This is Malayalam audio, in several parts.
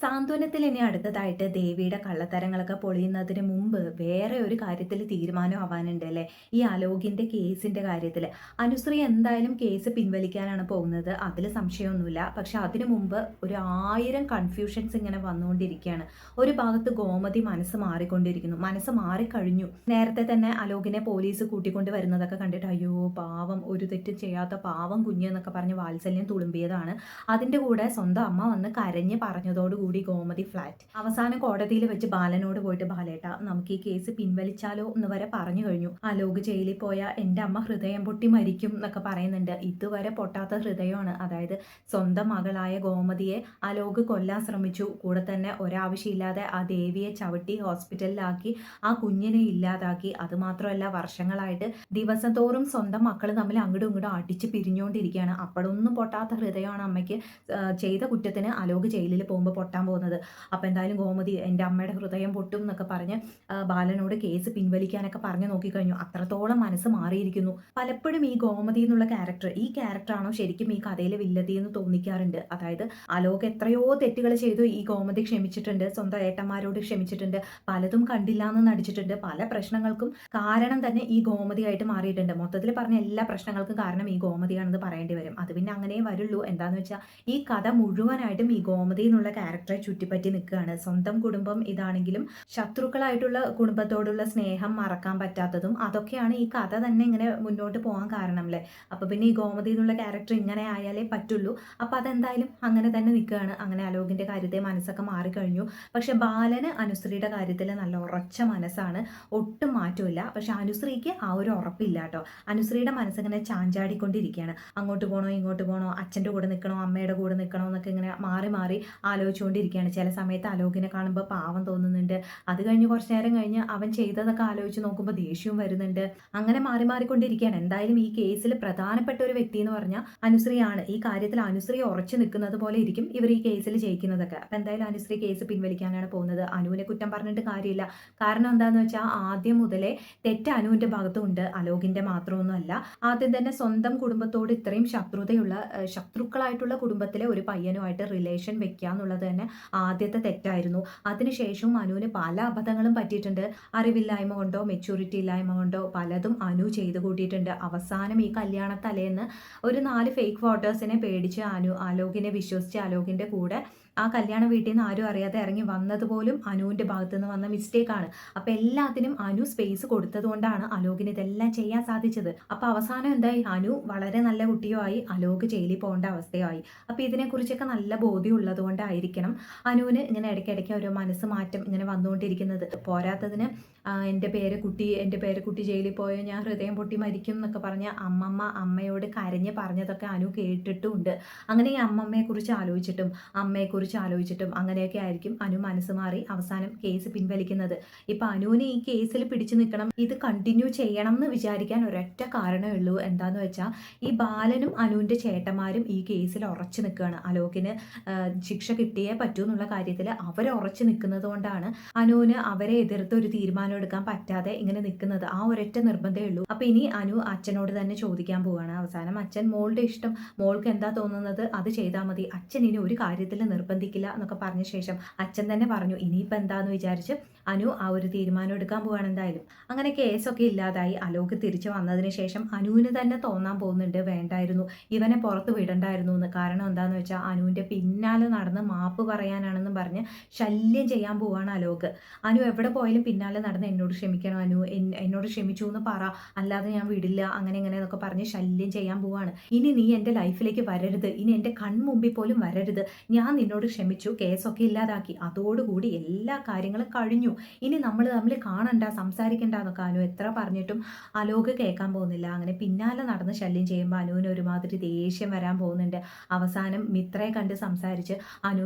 സാന്ത്വനത്തിൽ ഇനി അടുത്തതായിട്ട് ദേവിയുടെ കള്ളത്തരങ്ങളൊക്കെ പൊളിയുന്നതിന് മുമ്പ് വേറെ ഒരു കാര്യത്തിൽ തീരുമാനം ആവാനുണ്ട് അല്ലേ? ഈ അലോകിന്റെ കേസിന്റെ കാര്യത്തിൽ അനുശ്രീ എന്തായാലും കേസ് പിൻവലിക്കാനാണ് പോകുന്നത്, അതിൽ സംശയമൊന്നുമില്ല. പക്ഷെ അതിനു മുമ്പ് ഒരു 1000 കൺഫ്യൂഷൻസ് ഇങ്ങനെ വന്നുകൊണ്ടിരിക്കുകയാണ്. ഒരു ഭാഗത്ത് ഗോമതി മനസ്സ് മാറിക്കൊണ്ടിരിക്കുന്നു, മനസ്സ് മാറിക്കഴിഞ്ഞു. നേരത്തെ തന്നെ അലോകിനെ പോലീസ് കൂട്ടിക്കൊണ്ട് വരുന്നതൊക്കെ കണ്ടിട്ട് അയ്യോ പാവം, ഒരു തെറ്റ് ചെയ്യാത്ത പാവം കുഞ്ഞ് എന്നൊക്കെ പറഞ്ഞ് വാത്സല്യം തുളുമ്പിയതാണ്. അതിന്റെ കൂടെ സ്വന്തം അമ്മ വന്ന് കരഞ്ഞ് പറഞ്ഞതോടുകൂടി ഗോമതി ഫ്ലാറ്റ്. അവസാനം കോടതിയിൽ വെച്ച് ബാലനോട് പോയിട്ട് ബാലേട്ട നമുക്ക് ഈ കേസ് പിൻവലിച്ചാലോ എന്ന് വരെ പറഞ്ഞു കഴിഞ്ഞു. അലോക് ജയിലിൽ പോയ എൻ്റെ അമ്മ ഹൃദയം പൊട്ടി മരിക്കും എന്നൊക്കെ പറയുന്നുണ്ട്. ഇതുവരെ പൊട്ടാത്ത ഹൃദയമാണ്. അതായത് സ്വന്തം മകളായ ഗോമതിയെ അലോക് കൊല്ലാൻ ശ്രമിച്ചു. കൂടെ തന്നെ ഒരാവശ്യമില്ലാതെ ആ ദേവിയെ ചവിട്ടി ഹോസ്പിറ്റലിലാക്കി, ആ കുഞ്ഞിനെ ഇല്ലാതാക്കി. അതുമാത്രമല്ല വർഷങ്ങളായിട്ട് ദിവസം തോറും സ്വന്തം മക്കൾ തമ്മിൽ അങ്ങോട്ടും ഇങ്ങോട്ടും അടിച്ച് പിരിഞ്ഞുകൊണ്ടിരിക്കുകയാണ്. അപ്പോഴൊന്നും പൊട്ടാത്ത ഹൃദയമാണ് അമ്മയ്ക്ക്. ചെയ്ത കുറ്റത്തിന് അലോക് ജയിലിൽ പോകുമ്പോൾ പൊട്ടാൻ പോകുന്നത്. അപ്പോൾ എന്തായാലും ഗോമതി എൻ്റെ അമ്മയുടെ ഹൃദയം പൊട്ടും എന്നൊക്കെ പറഞ്ഞ് ബാലനോട് കേസ് പിൻവലിക്കാനൊക്കെ പറഞ്ഞു നോക്കിക്കഴിഞ്ഞു. അത്രത്തോളം മനസ്സ് മാറിയിരിക്കുന്നു. പലപ്പോഴും ഈ ഗോമതി എന്നുള്ള ക്യാരക്ടർ, ഈ ക്യാരക്ടറാണോ ശരിക്കും ഈ കഥയിലെ വില്ലതി എന്ന് തോന്നിക്കാറുണ്ട്. അതായത് അലോക് എത്രയോ തെറ്റുകൾ ചെയ്തു, ഈ ഗോമതി ക്ഷമിച്ചിട്ടുണ്ട്, സ്വന്തം ഏട്ടന്മാരോട് ക്ഷമിച്ചിട്ടുണ്ട്, പലതും കണ്ടില്ല എന്ന് നടിച്ചിട്ടുണ്ട്. പല പ്രശ്നങ്ങൾക്കും കാരണം തന്നെ ഈ ഗോമതിയായിട്ട് മാറിയിട്ടുണ്ട്. മൊത്തത്തിൽ പറഞ്ഞ എല്ലാ പ്രശ്നങ്ങൾക്കും കാരണം ഈ ഗോമതിയാണെന്ന് പറയേണ്ടി വരും. അത് പിന്നെ അങ്ങനെ വരുള്ളൂ. എന്താണെന്ന് വെച്ചാൽ ഈ കഥ മുഴുവനായിട്ടും ഈ ഗോമതി എന്നുള്ള ക്യാരക്ടറെ ചുറ്റിപ്പറ്റി നിൽക്കുകയാണ്. സ്വന്തം കുടുംബം ഇതാണെങ്കിലും ശത്രുക്കളായിട്ടുള്ള കുടുംബത്തോടുള്ള സ്നേഹം മറക്കാൻ പറ്റാത്തതും അതൊക്കെയാണ് ഈ കഥ തന്നെ ഇങ്ങനെ മുന്നോട്ട് പോകാൻ കാരണം അല്ലേ. അപ്പോൾ പിന്നെ ഈ ഗോമതി എന്നുള്ള ക്യാരക്ടർ ഇങ്ങനെ ആയാലേ പറ്റുള്ളൂ. അപ്പോൾ അതെന്തായാലും അങ്ങനെ തന്നെ നിൽക്കുകയാണ്. അങ്ങനെ അലോകിന്റെ കാര്യത്തെ മനസ്സൊക്കെ മാറിക്കഴിഞ്ഞു. പക്ഷെ ബാലന് അനുശ്രീയുടെ കാര്യത്തിൽ നല്ല ഉറച്ച മനസ്സാണ്, ഒട്ടും മാറ്റമില്ല. പക്ഷെ അനുശ്രീക്ക് ആ ഒരു ഉറപ്പില്ല കേട്ടോ. അനുശ്രീയുടെ മനസ്സിങ്ങനെ ചാഞ്ചാടിക്കൊണ്ടിരിക്കുകയാണ്. അങ്ങോട്ട് പോകണോ ഇങ്ങോട്ട് പോകണോ, അച്ഛൻ്റെ കൂടെ നിൽക്കണോ അമ്മയുടെ കൂടെ നിൽക്കണോ എന്നൊക്കെ ഇങ്ങനെ മാറി മാറി ആലോചിച്ചുകൊണ്ടിരിക്കുകയാണ്. ചില സമയത്ത് അലോകിനെ കാണുമ്പോൾ പാവം തോന്നുന്നുണ്ട്. അത് കഴിഞ്ഞ് കുറച്ച് നേരം കഴിഞ്ഞ് അവൻ ചെയ്തതൊക്കെ ആലോചിച്ച് നോക്കുമ്പോൾ ദേഷ്യവും വരുന്നുണ്ട്. അങ്ങനെ മാറി മാറിക്കൊണ്ടിരിക്കുകയാണ്. എന്തായാലും ഈ കേസിൽ പ്രധാനപ്പെട്ട ഒരു വ്യക്തി എന്ന് പറഞ്ഞാൽ അനുശ്രീയാണ്. ഈ കാര്യത്തിൽ അനുശ്രീ ഉറച്ചു നിൽക്കുന്നത് പോലെ ഇരിക്കും ഇവർ ഈ കേസിൽ ജയിക്കുന്നതൊക്കെ. അപ്പം എന്തായാലും അനുശ്രീ കേസ് പിൻവലിക്കാനാണ് പോകുന്നത്. അനുവിനെ കുറ്റം പറഞ്ഞിട്ട് കാര്യമില്ല. കാരണം എന്താണെന്ന് വെച്ചാൽ ആദ്യം മുതലേ തെറ്റ് അനുവിൻ്റെ ഭാഗത്തുണ്ട്, അലോകിൻ്റെ മാത്രമൊന്നുമല്ല. ആദ്യം തന്നെ സ്വന്തം കുടുംബത്തോട് ഇത്രയും ശത്രുക്കളായിട്ടുള്ള കുടുംബത്തിലെ ഒരു പയ്യനുമായിട്ട് റിലേഷൻ വെക്കുക എന്നുള്ളത് തന്നെ ആദ്യത്തെ തെറ്റായിരുന്നു. അതിനുശേഷവും അനുവിന് പല അബദ്ധങ്ങളും പറ്റിയിട്ടുണ്ട്. അറിവില്ലായ്മ കൊണ്ടോ മെച്യൂരിറ്റി ഇല്ലായ്മ കൊണ്ടോ പലതും അനു ചെയ്തു കൂട്ടിയിട്ടുണ്ട്. അവസാനം ഈ കല്യാണ തലേന്ന് ഒരു 4 ഫേക്ക് ഫോട്ടോസിനെ പേടിച്ച് അലോകിനെ വിശ്വസിച്ച് അലോകിന്റെ കൂടെ ആ കല്യാണ വീട്ടിൽ നിന്ന് ആരും അറിയാതെ ഇറങ്ങി വന്നതുപോലും അനുവിൻ്റെ ഭാഗത്തു നിന്ന് വന്ന മിസ്റ്റേക്കാണ്. അപ്പം എല്ലാത്തിനും അനു സ്പേസ് കൊടുത്തതുകൊണ്ടാണ് അലോകിന് ഇതെല്ലാം ചെയ്യാൻ സാധിച്ചത്. അപ്പം അവസാനം എന്തായി, അനു വളരെ നല്ല കുട്ടിയോ ആയി, അലോക് ജയിലിൽ പോകേണ്ട അവസ്ഥയായി. അപ്പം ഇതിനെക്കുറിച്ചൊക്കെ നല്ല ബോധ്യം ഉള്ളത് കൊണ്ടായിരിക്കണം അനുവിന് ഇങ്ങനെ ഇടയ്ക്കിടയ്ക്ക് ഓരോ മനസ്സ് മാറ്റം ഇങ്ങനെ വന്നുകൊണ്ടിരിക്കുന്നത്. പോരാത്തതിന് എൻ്റെ പേരക്കുട്ടി ജയിലിൽ പോയോ ഞാൻ ഹൃദയം പൊട്ടി മരിക്കും എന്നൊക്കെ പറഞ്ഞ് അമ്മയോട് കരഞ്ഞ് പറഞ്ഞതൊക്കെ അനു കേട്ടിട്ടുമുണ്ട്. അങ്ങനെ ഈ അമ്മമ്മയെക്കുറിച്ച് ആലോചിച്ചിട്ടും അമ്മയെക്കുറിച്ച് ആലോചിച്ചിട്ടും അങ്ങനെയൊക്കെ ആയിരിക്കും അനു മനസ്സ് മാറി അവസാനം കേസ് പിൻവലിക്കുന്നത്. ഇപ്പം അനുവിന് ഈ കേസിൽ പിടിച്ചു നിൽക്കണം, ഇത് കണ്ടിന്യൂ ചെയ്യണം എന്ന് വിചാരിക്കാൻ ഒരൊറ്റ കാരണമേ ഉള്ളൂ. എന്താന്ന് വെച്ചാൽ ഈ ബാലനും അനുവിൻ്റെ ചേട്ടന്മാരും ഈ കേസിൽ ഉറച്ചു നിൽക്കുകയാണ്. അലോകിന് ശിക്ഷ കിട്ടിയേ പറ്റൂ എന്നുള്ള കാര്യത്തിൽ അവർ ഉറച്ചു നിൽക്കുന്നത് കൊണ്ടാണ് അനുവിന് അവരെ എതിർത്ത് ഒരു തീരുമാനം എടുക്കാൻ പറ്റാതെ ഇങ്ങനെ നിൽക്കുന്നത്. ആ ഒരൊറ്റ നിർബന്ധമേ ഉള്ളൂ. അപ്പൊ ഇനി അനു അച്ഛനോട് തന്നെ ചോദിക്കാൻ പോവാണ്. അവസാനം അച്ഛൻ മോളുടെ ഇഷ്ടം, മോൾക്ക് എന്താ തോന്നുന്നത് അത് ചെയ്താൽ മതി, അച്ഛൻ ഇനി ഒരു കാര്യത്തിൽ നിർബന്ധിക്കില്ല എന്നൊക്കെ പറഞ്ഞ ശേഷം അച്ഛൻ തന്നെ പറഞ്ഞു ഇനിയിപ്പോൾ എന്താന്ന് വിചാരിച്ച് അനു ആ ഒരു തീരുമാനം എടുക്കാൻ പോവാണ്. എന്തായാലും അങ്ങനെ കേസൊക്കെ ഇല്ലാതായി. അലോക് തിരിച്ചു വന്നതിന് ശേഷം അനുവിന് തന്നെ തോന്നാൻ പോകുന്നുണ്ട് വേണ്ടായിരുന്നു, ഇവനെ പുറത്ത് വിടണ്ടായിരുന്നു എന്ന്. കാരണം എന്താന്ന് വെച്ചാൽ അനുവിൻ്റെ പിന്നാലെ നടന്ന് മാപ്പ് പറയാനാണെന്ന് പറഞ്ഞ് ശല്യം ചെയ്യാൻ പോവാണ് അലോക്. അനു എവിടെ പോയാലും പിന്നാലെ നടന്ന് എന്നോട് ക്ഷമിക്കണം അനു, എന്നോട് ക്ഷമിച്ചു എന്ന് പറ, അല്ലാതെ ഞാൻ വിടില്ല, അങ്ങനെ ഇങ്ങനെ എന്നൊക്കെ പറഞ്ഞ് ശല്യം ചെയ്യാൻ പോവാണ്. ഇനി നീ എൻ്റെ ലൈഫിലേക്ക് വരരുത്, ഇനി എൻ്റെ കൺമുമ്പിൽ പോലും വരരുത്, ഞാൻ നിന്നോട് ക്ഷമിച്ചു, കേസൊക്കെ ഇല്ലാതാക്കി, അതോടുകൂടി എല്ലാ കാര്യങ്ങളും കഴിഞ്ഞു, ഇനി നമ്മൾ തമ്മിൽ കാണണ്ട സംസാരിക്കണ്ട എന്നൊക്കെ അനു എത്ര പറഞ്ഞിട്ടും അലോക് കേൾക്കാൻ പോകുന്നില്ല. അങ്ങനെ പിന്നാലെ നടന്ന് ശല്യം ചെയ്യുമ്പോൾ അനുവിന് ഒരുമാതിരി ദേഷ്യം വരാൻ പോകുന്നുണ്ട്. അവസാനം മിത്രയെ കണ്ട് സംസാരിച്ച്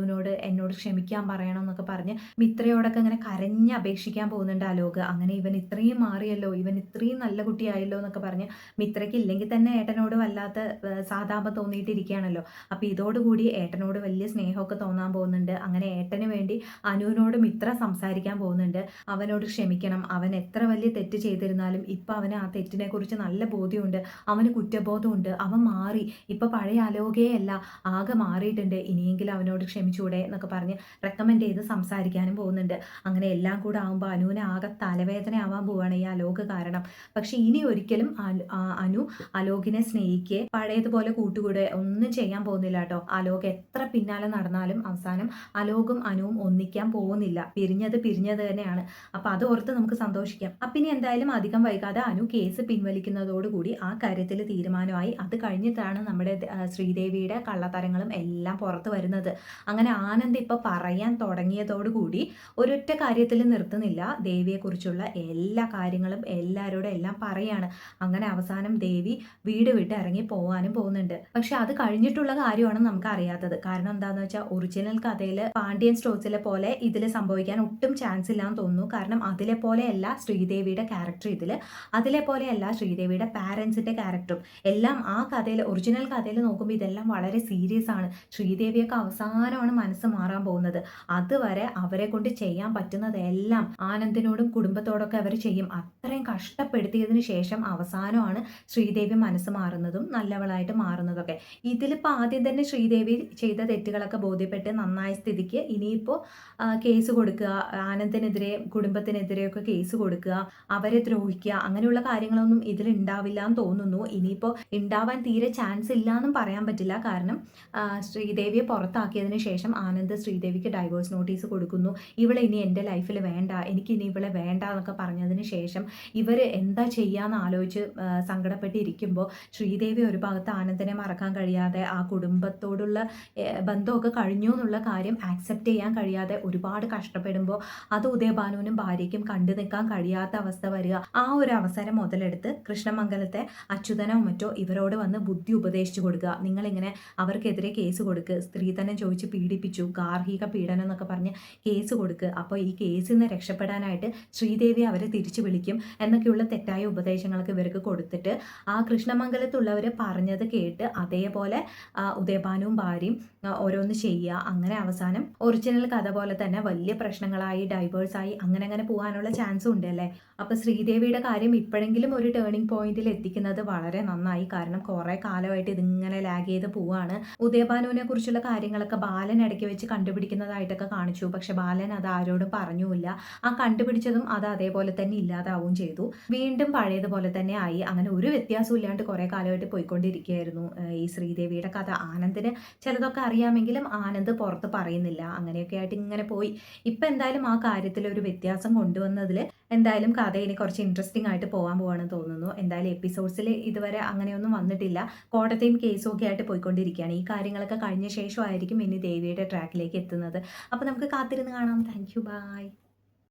എന്നോട് ക്ഷമിക്കാൻ പറയണം എന്നൊക്കെ പറഞ്ഞ് മിത്രയോടൊക്കെ ഇങ്ങനെ കരഞ്ഞ് അപേക്ഷിക്കാൻ പോകുന്നുണ്ട് അലോക്. അങ്ങനെ ഇവൻ ഇത്രയും മാറിയല്ലോ, ഇവൻ ഇത്രയും നല്ല കുട്ടിയായല്ലോ എന്നൊക്കെ പറഞ്ഞ് മിത്രയ്ക്ക് ഇല്ലെങ്കിൽ തന്നെ ഏട്ടനോട് വല്ലാത്ത സാതാപം തോന്നിയിട്ടിരിക്കുകയാണല്ലോ. അപ്പോൾ ഇതോടുകൂടി ഏട്ടനോട് വലിയ സ്നേഹമൊക്കെ തോന്നാൻ പോകുന്നുണ്ട്. അങ്ങനെ ഏട്ടന് വേണ്ടി അനുവിനോടും ഇത്ര സംസാരിക്കാൻ പോകുന്നുണ്ട്. അവനോട് ക്ഷമിക്കണം, അവൻ എത്ര വലിയ തെറ്റ് ചെയ്തിരുന്നാലും ഇപ്പം അവന് ആ തെറ്റിനെ കുറിച്ച് നല്ല ബോധ്യമുണ്ട്, അവന് കുറ്റബോധമുണ്ട്, അവൻ മാറി, ഇപ്പം പഴയ ആലോകയേ അല്ല, ആകെ മാറിയിട്ടുണ്ട്, ഇനിയെങ്കിലും അവനോട് ക്ഷമിച്ചൂടെ എന്നൊക്കെ പറഞ്ഞ് റെക്കമെൻഡ് ചെയ്ത് സംസാരിക്കാനും പോകുന്നുണ്ട്. അങ്ങനെ എല്ലാം കൂടെ ആകുമ്പോൾ അനുവിന് ആകെ തലവേദന ആവാൻ പോവുകയാണ് ഈ അലോക് കാരണം. പക്ഷെ ഇനി ഒരിക്കലും അനു അലോകിനെ സ്നേഹിക്കുകയെ പഴയതുപോലെ കൂട്ടുകൂടെ ഒന്നും ചെയ്യാൻ പോകുന്നില്ല കേട്ടോ. അലോക് എത്ര പിന്നാലെ നടന്നാലും അവസാനം അലോകും അനുവും ഒന്നിക്കാൻ പോകുന്നില്ല. പിരിഞ്ഞത് തന്നെയാണ്. അപ്പൊ അത് ഓർത്ത് നമുക്ക് സന്തോഷിക്കാം. അപ്പൊ ഇനി എന്തായാലും അധികം വൈകാതെ അനു കേസ് പിൻവലിക്കുന്നതോടുകൂടി ആ കാര്യത്തിൽ തീരുമാനമായി. അത് കഴിഞ്ഞിട്ടാണ് നമ്മുടെ ശ്രീദേവിയുടെ കള്ളത്തരങ്ങളും എല്ലാം പുറത്തു വരുന്നത്. അങ്ങനെ ആനന്ദ് ഇപ്പൊ പറയാൻ തുടങ്ങിയതോടുകൂടി ഒരൊറ്റ കാര്യത്തിൽ നിർത്തുന്നില്ല. ദേവിയെക്കുറിച്ചുള്ള എല്ലാ കാര്യങ്ങളും എല്ലാവരോടും എല്ലാം പറയാണ്. അങ്ങനെ അവസാനം ദേവി വീട് വിട്ട് ഇറങ്ങി പോകാനും പോകുന്നുണ്ട്. പക്ഷെ അത് കഴിഞ്ഞിട്ടുള്ള കാര്യമാണ് നമുക്ക് അറിയാത്തത്. കാരണം എന്താണെന്ന് വെച്ചാൽ ഒറിജിനൽ കഥയിൽ പാണ്ഡ്യൻ സ്റ്റോഴ്സിലെ പോലെ ഇതിൽ സംഭവിക്കാൻ ഒട്ടും ചാൻസ് ഇല്ലാന്ന് തോന്നുന്നു. കാരണം അതിലെ പോലെയല്ല ശ്രീദേവിയുടെ ക്യാരക്ടർ ഇതിൽ, അതിലെ പോലെയല്ല ശ്രീദേവിയുടെ പാരൻസിന്റെ ക്യാരക്ടറും എല്ലാം. ആ കഥയിൽ ഒറിജിനൽ കഥയിൽ നോക്കുമ്പോൾ ഇതെല്ലാം വളരെ സീരിയസ് ആണ്. ശ്രീദേവിയൊക്കെ അവസാനമാണ് മനസ്സ് മാറാൻ പോകുന്നത്. അതുവരെ അവരെ കൊണ്ട് ചെയ്യാൻ പറ്റുന്നതെല്ലാം ആനന്ദിനോടും കുടുംബത്തോടൊക്കെ അവർ ചെയ്യും. അത്രയും കഷ്ടപ്പെടുത്തിയതിനു ശേഷം അവസാനമാണ് ശ്രീദേവി മനസ്സ് മാറുന്നതും നല്ലവളായിട്ട് മാറുന്നതൊക്കെ. ഇതിലിപ്പോൾ ആദ്യം തന്നെ ശ്രീദേവി ചെയ്ത തെറ്റുകളൊക്കെ ബോധ്യപ്പെട്ട് നന്നായ സ്ഥിതിക്ക് ഇനിയിപ്പോൾ കേസ് കൊടുക്കുക, ആനന്ദിനെതിരെ കുടുംബത്തിനെതിരെയൊക്കെ കേസ് കൊടുക്കുക, അവരെ ദ്രോഹിക്കുക, അങ്ങനെയുള്ള കാര്യങ്ങളൊന്നും ഇതിൽ ഉണ്ടാവില്ല എന്ന് തോന്നുന്നു. ഇനിയിപ്പോൾ ഉണ്ടാവാൻ തീരെ ചാൻസ് ഇല്ല എന്നും പറയാൻ പറ്റില്ല. കാരണം ശ്രീദേവിയെ പുറത്താക്കിയതിന് ശേഷം ആനന്ദ് ശ്രീദേവിക്ക് ഡൈവോഴ്സ് നോട്ടീസ് കൊടുക്കുന്നു. ഇവളെ ഇനി എൻ്റെ ലൈഫിൽ വേണ്ട, എനിക്കിനി ഇവളെ വേണ്ട എന്നൊക്കെ പറഞ്ഞതിന് ശേഷം ഇവർ എന്താ ചെയ്യാന്ന് ആലോചിച്ച് സങ്കടപ്പെട്ടിരിക്കുമ്പോൾ ശ്രീദേവി ഒരു ഭാഗത്ത് ആനന്ദിനെ മറക്കാൻ കഴിയാതെ ആ കുടുംബത്തോടുള്ള ബന്ധമൊക്കെ കഴിഞ്ഞു എന്നുള്ള കാര്യം ആക്സെപ്റ്റ് ചെയ്യാൻ കഴിയാതെ ഒരുപാട് കഷ്ടപ്പെടുമ്പോൾ അത് ഉദയഭാനുവിനും ഭാര്യയ്ക്കും കണ്ടു നിൽക്കാൻ കഴിയാത്ത അവസ്ഥ വരിക. ആ ഒരു അവസരം മുതലെടുത്ത് കൃഷ്ണമംഗലത്തെ അച്യുതനോ മറ്റോ ഇവരോട് വന്ന് ബുദ്ധി ഉപദേശിച്ചു കൊടുക്കുക. നിങ്ങളിങ്ങനെ അവർക്കെതിരെ കേസ് കൊടുക്കുക, സ്ത്രീധനം ചോദിച്ച് പീഡിപ്പിച്ചു, ഗാർഹിക പീഡനം എന്നൊക്കെ പറഞ്ഞ് കേസ് കൊടുക്കുക. അപ്പോൾ ഈ കേസിൽ നിന്ന് രക്ഷപ്പെടാനായിട്ട് ശ്രീദേവി അവരെ തിരിച്ചു വിളിക്കും എന്നൊക്കെയുള്ള തെറ്റായ ഉപദേശങ്ങളൊക്കെ ഇവർക്ക് കൊടുത്തിട്ട് ആ കൃഷ്ണമംഗലത്തുള്ളവർ പറഞ്ഞത് കേട്ട് അതേപോലെ ഉദയഭാനുവും ഭാര്യയും ഓരോന്ന് ചെയ്യുക. അങ്ങനെ അവസാനം ഒറിജിനൽ കഥ പോലെ തന്നെ വലിയ പ്രശ്നങ്ങളായി ഡൈവേഴ്സായി അങ്ങനെ പോകാനുള്ള ചാൻസും ഉണ്ട് അല്ലേ. അപ്പോൾ ശ്രീദേവിയുടെ കാര്യം ഇപ്പോഴെങ്കിലും ഒരു ടേണിംഗ് പോയിന്റിൽ എത്തിക്കുന്നത് വളരെ നന്നായി. കാരണം കുറേ കാലമായിട്ട് ഇതിങ്ങനെ ലാഗ് ചെയ്ത് പോവാണ്. ഉദയഭാനുവിനെ കുറിച്ചുള്ള കാര്യങ്ങളൊക്കെ ബാലൻ ഇടയ്ക്ക് വെച്ച് കണ്ടുപിടിക്കുന്നതായിട്ടൊക്കെ കാണിച്ചു. പക്ഷെ ബാലൻ അത് ആരോടും പറഞ്ഞുമില്ല. ആ കണ്ടുപിടിച്ചതും അത് അതേപോലെ തന്നെ ഇല്ലാതാവും ചെയ്തു. വീണ്ടും പഴയതുപോലെ തന്നെ ആയി. അങ്ങനെ ഒരു വ്യത്യാസവും ഇല്ലാണ്ട് കുറേ കാലമായിട്ട് പോയിക്കൊണ്ടിരിക്കുകയായിരുന്നു ഈ ശ്രീദേവിയുടെ കഥ. ആനന്ദിന് ചിലതൊക്കെ അറിയാമെങ്കിലും ആനന്ദ് പുറത്ത് പറയുന്നില്ല. അങ്ങനെയൊക്കെ ആയിട്ട് ഇങ്ങനെ പോയി. ഇപ്പം എന്തായാലും ആ കാര്യത്തിൽ ഒരു വ്യത്യാസം കൊണ്ടുവന്നതിൽ എന്തായാലും കഥ ഇനി കുറച്ച് ഇൻട്രസ്റ്റിംഗ് ആയിട്ട് പോകാൻ പോവാണെന്ന് തോന്നുന്നു. എന്തായാലും എപ്പിസോഡ്സിൽ ഇതുവരെ അങ്ങനെയൊന്നും വന്നിട്ടില്ല. കോടതിയും കേസും ഒക്കെ ആയിട്ട് പോയിക്കൊണ്ടിരിക്കുകയാണ്. ഈ കാര്യങ്ങളൊക്കെ കഴിഞ്ഞ ശേഷമായിരിക്കും ഇനി ദേവിയുടെ ട്രാക്കിലേക്ക് എത്തുന്നത്. അപ്പോൾ നമുക്ക് കാത്തിരുന്ന് കാണാം. Thank you, by.